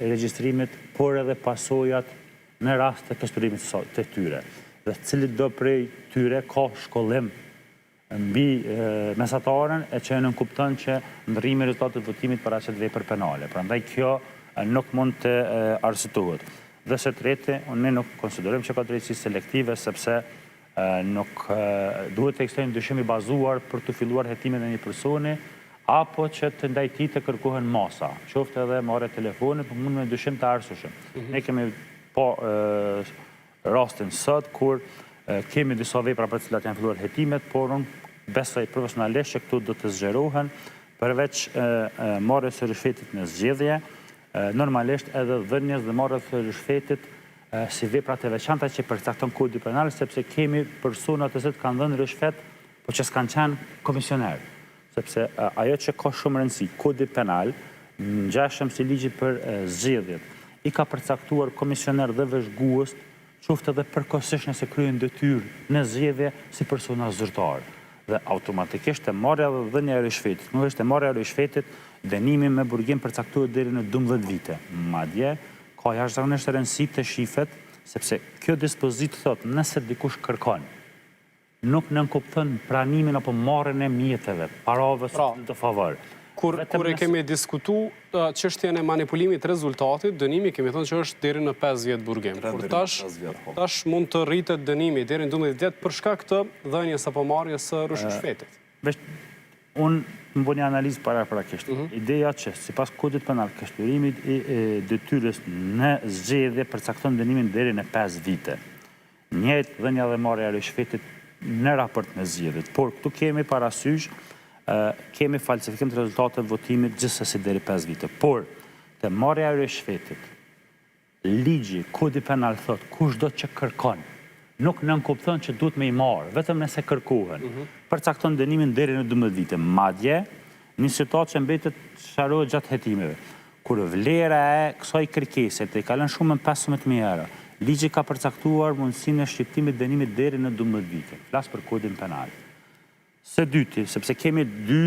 regjistrimit, por edhe pasojat në rast të kështërimit të tyre. Dhe cilit do prej tyre ka shkollim mbi mesataren e që nënkupton që ndërrimi i rezultatit të votimit paraqet vepër penale. Prandaj kjo nuk mund të arsituhet. Dhe së treti, ne nuk konsiderojmë që ka drejtësi selektive, sepse nuk duhet të ekstrem dyshim i bazuar për të filluar hetimin e një personi, apo që të ndajti të kërkohen masa, qoftë edhe marrë telefoni, për mund me dyshim të arsushëm. Ne kemi po rastin sot, kur kemi disa vepra për cilat janë filluar hetimet, por unë besoj profesionalisht që këtu do të zgjerohen, përveç marrjes së rishfetit në zgjedhje, normalisht edhe dhënjes dhe marrjes së rishfetit si vepra të veçanta që përcakton Kodi Penal, sepse kemi persona të cilët kanë dhënë rishfet, por që s'kanë qenë komisioner. Sepse ajo që ka shumë rëndësi, Kodi Penal, ngjashëm si ligji për zgjedhjet, i ka përcaktuar komisioner dhe vëzhgues, qoftë edhe përkohësisht nëse kryen detyrë në zgjedhje si persona zyrtar. Dhe automatikisht e marrja dhe dhënia e rishfetit. Nuk është e marrja e rishfetit, dënimi me burgim përcaktuar deri në 12 vite. Madje ka jashtëzakonisht rëndësi të shifet, sepse kjo dispozitë thot, nëse dikush kërkon, nuk nënkupton pranimin apo marrjen e mjeteve, parave të favor. Kur e kemi diskutu çështjen e manipulimit rezultatit, dënimi kemi thënë që është deri në 5 vjet burgim. Por tash mund të rritet dënimi deri në 12 vjet për shkak të dhënies apo marrjes së rishfetit. Unë më bëni analizë paraprakisht. Ideja që sipas Kodit Penal, kështërimi i detyrës në zgjedhje përcakton dënimin deri në 5 vite. Njëjtë dhënia dhe marrja e rishfetit në raport me zgjedhjet. Por këtu kemi parasysh kemi falsifikim të rezultateve të votimit gjithsesi deri 5 vite. Por, te marrja e rishfetit, ligji, Kodi Penal thot, kushdo që kërkon, nuk nënkupton që duhet me i marrë, vetëm nëse kërkohen. Përcakton dënimin deri në 12 vite. Madje, një situatë që mbetet sharohet gjatë hetimeve. Kur vlera e kësaj kërkese të i kalon shumë në 15.000 euro, ligji ka përcaktuar mundësinë e shqiptimit dënimit deri në 12 vite. Flas për Kodin Penal. Së dyti, sepse kemi dy